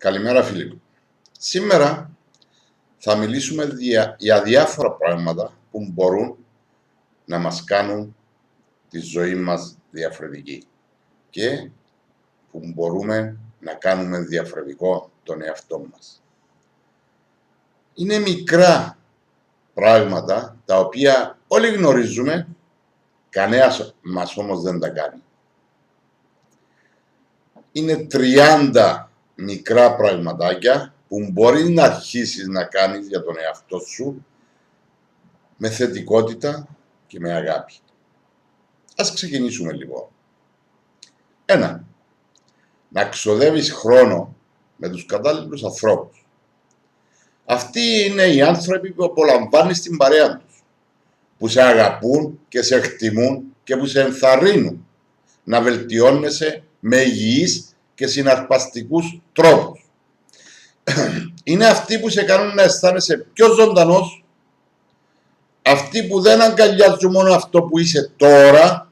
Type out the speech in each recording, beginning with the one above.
Καλημέρα φίλοι μου. Σήμερα θα μιλήσουμε για διάφορα πράγματα που μπορούν να μας κάνουν τη ζωή μας διαφορετική και που μπορούμε να κάνουμε διαφορετικό τον εαυτό μας. Είναι μικρά πράγματα τα οποία όλοι γνωρίζουμε, κανένας μας όμως δεν τα κάνει. Είναι 30 μικρά πραγματάκια που μπορείς να αρχίσεις να κάνεις για τον εαυτό σου με θετικότητα και με αγάπη. Ας ξεκινήσουμε λοιπόν. 1. Να ξοδεύεις χρόνο με τους κατάλληλους ανθρώπους. Αυτοί είναι οι άνθρωποι που απολαμβάνεις την παρέα τους, που σε αγαπούν και σε εκτιμούν και που σε ενθαρρύνουν να βελτιώνεσαι με υγιείς και συναρπαστικούς τρόπους. Είναι αυτοί που σε κάνουν να αισθάνεσαι πιο ζωντανός, αυτοί που δεν αγκαλιάζουν μόνο αυτό που είσαι τώρα,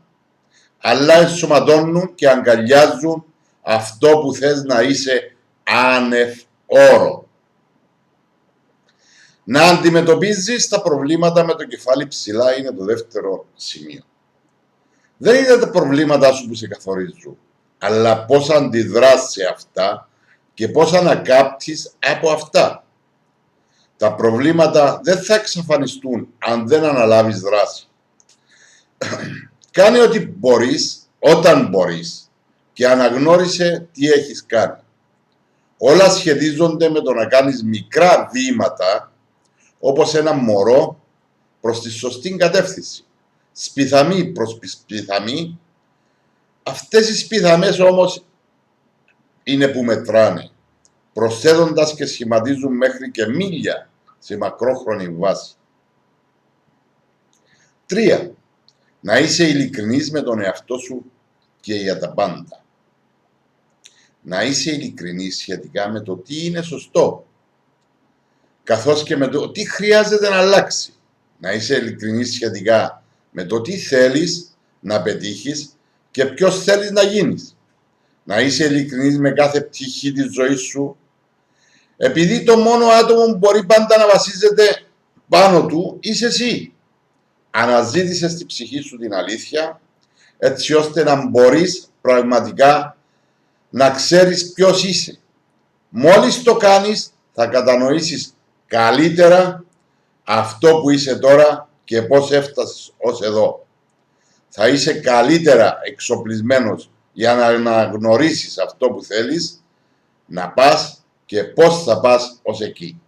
αλλά ενσωματώνουν και αγκαλιάζουν αυτό που θες να είσαι άνευ όρο. Να αντιμετωπίζεις τα προβλήματα με το κεφάλι ψηλά είναι το δεύτερο σημείο. Δεν είναι τα προβλήματα σου που σε καθορίζουν, αλλά πώς αντιδράς σε αυτά και πώς ανακάπτεις από αυτά. Τα προβλήματα δεν θα εξαφανιστούν αν δεν αναλάβεις δράση. Κάνε ό,τι μπορείς, όταν μπορείς και αναγνώρισε τι έχεις κάνει. Όλα σχετίζονται με το να κάνεις μικρά βήματα, όπως ένα μωρό προς τη σωστή κατεύθυνση. Σπιθαμή προς σπιθαμή. Αυτές οι σπιθαμές όμως είναι που μετράνε, προσθέτοντας και σχηματίζουν μέχρι και μίλια σε μακρόχρονη βάση. 3. Να είσαι ειλικρινής με τον εαυτό σου και για τα πάντα. Να είσαι ειλικρινής σχετικά με το τι είναι σωστό, καθώς και με το τι χρειάζεται να αλλάξει. Να είσαι ειλικρινής σχετικά με το τι θέλεις να πετύχεις και ποιος θέλεις να γίνεις. Να είσαι ειλικρινής με κάθε πτυχή της ζωής σου, επειδή το μόνο άτομο που μπορεί πάντα να βασίζεται πάνω του είσαι εσύ. Αναζήτησε στη ψυχή σου την αλήθεια, έτσι ώστε να μπορείς πραγματικά να ξέρεις ποιος είσαι. Μόλις το κάνεις, θα κατανοήσεις καλύτερα αυτό που είσαι τώρα και πώς έφτασες ως εδώ. Θα είσαι καλύτερα εξοπλισμένος για να αναγνωρίσεις αυτό που θέλεις να πας και πώς θα πας ως εκεί.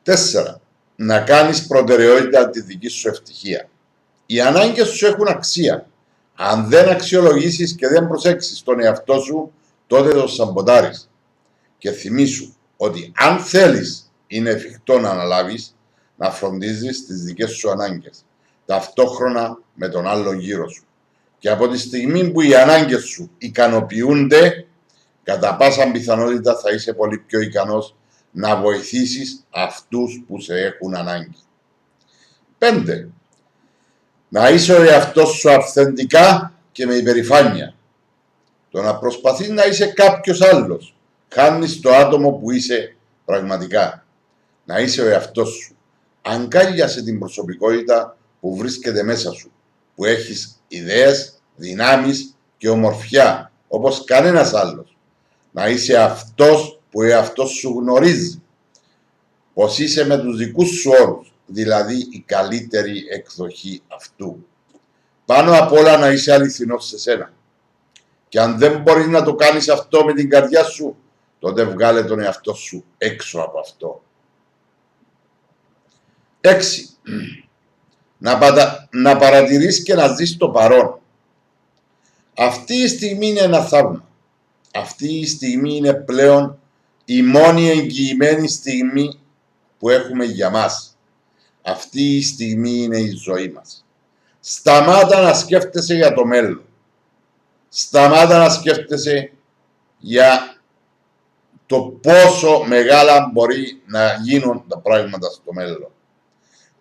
4. Να κάνεις προτεραιότητα τη δική σου ευτυχία. Οι ανάγκες σου έχουν αξία. Αν δεν αξιολογήσεις και δεν προσέξεις τον εαυτό σου, τότε το σαμποτάρεις. Και θυμήσου ότι αν θέλεις, είναι εφικτό να αναλάβεις, να φροντίζεις τις δικές σου ανάγκες, ταυτόχρονα με τον άλλον γύρω σου. Και από τη στιγμή που οι ανάγκες σου ικανοποιούνται, κατά πάσα πιθανότητα θα είσαι πολύ πιο ικανός να βοηθήσεις αυτούς που σε έχουν ανάγκη. 5. Να είσαι ο εαυτός σου αυθεντικά και με υπερηφάνεια. Το να προσπαθείς να είσαι κάποιος άλλος, χάνεις το άτομο που είσαι πραγματικά. Να είσαι ο εαυτός σου. Αγκάλιασε την προσωπικότητα που βρίσκεται μέσα σου, που έχεις ιδέες, δυνάμεις και ομορφιά, όπως κανένας άλλος. Να είσαι αυτός που ο εαυτός σου γνωρίζει, πως είσαι με τους δικούς σου όρους, δηλαδή η καλύτερη εκδοχή αυτού. Πάνω απ' όλα να είσαι αληθινός σε σένα. Και αν δεν μπορείς να το κάνεις αυτό με την καρδιά σου, τότε βγάλε τον εαυτό σου έξω από αυτό. 6. Να παρατηρείς και να ζεις το παρόν. Αυτή η στιγμή είναι ένα θαύμα. Αυτή η στιγμή είναι πλέον η μόνη εγγυημένη στιγμή που έχουμε για μας. Αυτή η στιγμή είναι η ζωή μας. Σταμάτα να σκέφτεσαι για το μέλλον. Σταμάτα να σκέφτεσαι για το πόσο μεγάλα μπορεί να γίνουν τα πράγματα στο μέλλον.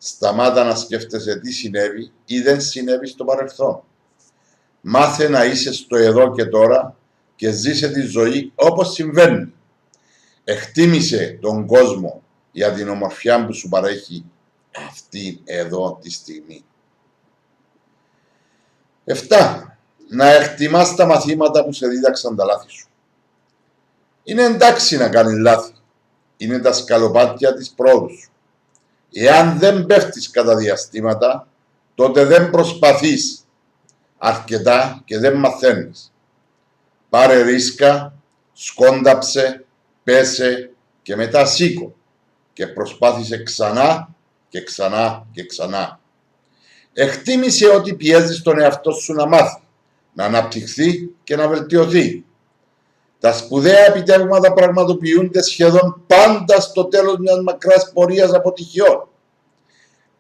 Σταμάτα να σκέφτεσαι τι συνέβη ή δεν συνέβη στο παρελθόν. Μάθε να είσαι στο εδώ και τώρα και ζήσε τη ζωή όπως συμβαίνει. Εκτίμησε τον κόσμο για την ομορφιά που σου παρέχει αυτή εδώ τη στιγμή. 7. Να εκτιμάς τα μαθήματα που σε δίδαξαν τα λάθη σου. Είναι εντάξει να κάνεις λάθη. Είναι τα σκαλοπάτια της πρόοδου σου. Εάν δεν πέφτεις κατά διαστήματα, τότε δεν προσπαθείς αρκετά και δεν μαθαίνεις. Πάρε ρίσκα, σκόνταψε, πέσε και μετά σήκω και προσπάθησε ξανά και ξανά και ξανά. Εκτίμησε ότι πιέζεις τον εαυτό σου να μάθει, να αναπτυχθεί και να βελτιωθεί. Τα σπουδαία επιτεύγματα πραγματοποιούνται σχεδόν πάντα στο τέλος μιας μακράς πορείας αποτυχιών.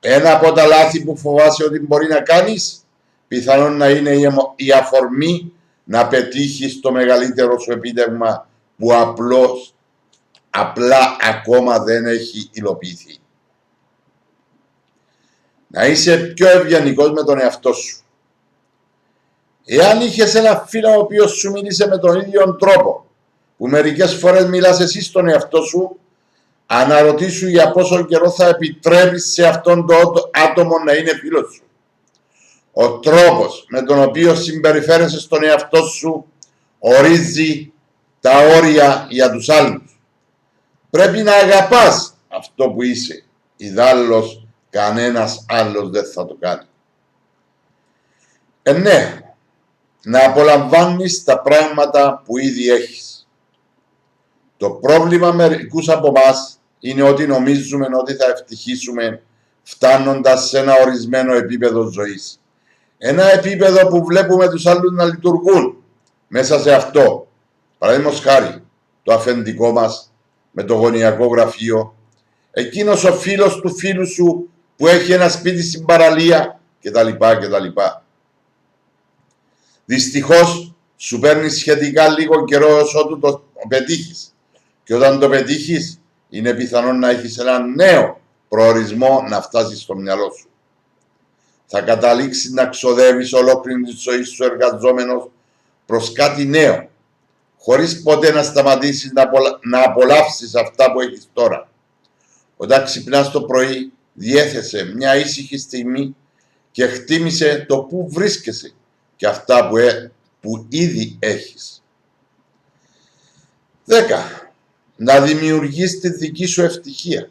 Ένα από τα λάθη που φοβάσαι ότι μπορεί να κάνεις, πιθανόν να είναι η αφορμή να πετύχεις το μεγαλύτερο σου επίτευγμα που απλά ακόμα δεν έχει υλοποιηθεί. Να είσαι πιο ευγενικός με τον εαυτό σου. Εάν είχες ένα φίλο ο οποίος σου μίλησε με τον ίδιο τρόπο που μερικές φορές μιλάς εσύ στον εαυτό σου, αναρωτήσου για πόσο καιρό θα επιτρέπεις σε αυτόν το άτομο να είναι φίλος σου. Ο τρόπος με τον οποίο συμπεριφέρεσαι στον εαυτό σου ορίζει τα όρια για τους άλλους. Πρέπει να αγαπάς αυτό που είσαι. Ιδάλλως κανένας άλλος δεν θα το κάνει. 9. Να απολαμβάνεις τα πράγματα που ήδη έχεις. Το πρόβλημα μερικούς από εμάς είναι ότι νομίζουμε ότι θα ευτυχίσουμε φτάνοντας σε ένα ορισμένο επίπεδο ζωής. Ένα επίπεδο που βλέπουμε τους άλλους να λειτουργούν μέσα σε αυτό. Παραδείγματος χάρη, το αφεντικό μας με το γωνιακό γραφείο, εκείνος ο φίλος του φίλου σου που έχει ένα σπίτι στην παραλία κτλ. Δυστυχώς σου παίρνει σχετικά λίγο καιρό όσο το πετύχεις. Και όταν το πετύχεις, είναι πιθανόν να έχεις ένα νέο προορισμό να φτάσεις στο μυαλό σου. Θα καταλήξεις να ξοδεύεις ολόκληρη τη ζωή σου εργαζόμενος προς κάτι νέο, χωρίς ποτέ να σταματήσεις να απολαύσεις αυτά που έχεις τώρα. Όταν ξυπνάς το πρωί, διέθεσε μια ήσυχη στιγμή και εκτίμησε το που βρίσκεσαι και αυτά που ήδη έχεις. 10. Να δημιουργείς τη δική σου ευτυχία.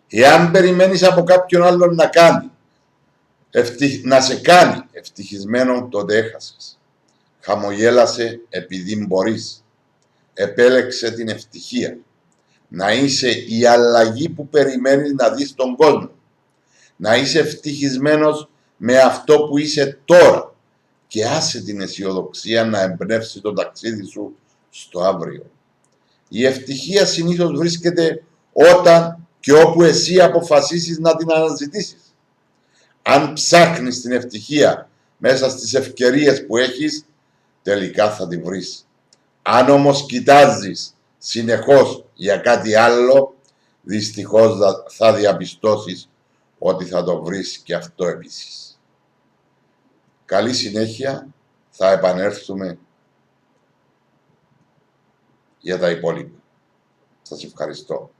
Εάν περιμένεις από κάποιον άλλον να σε κάνει ευτυχισμένο, τότε έχασες. Χαμογέλασε επειδή μπορείς. Επέλεξε την ευτυχία. Να είσαι η αλλαγή που περιμένεις να δεις στον κόσμο. Να είσαι ευτυχισμένος με αυτό που είσαι τώρα και άσε την αισιοδοξία να εμπνεύσει το ταξίδι σου στο αύριο. Η ευτυχία συνήθως βρίσκεται όταν και όπου εσύ αποφασίσεις να την αναζητήσεις. Αν ψάχνεις την ευτυχία μέσα στις ευκαιρίες που έχεις, τελικά θα τη βρεις. Αν όμως κοιτάζεις συνεχώς για κάτι άλλο, δυστυχώς θα διαπιστώσεις ότι θα το βρεις και αυτό επίσης. Καλή συνέχεια, θα επανέλθουμε για τα υπόλοιπα. Σας ευχαριστώ.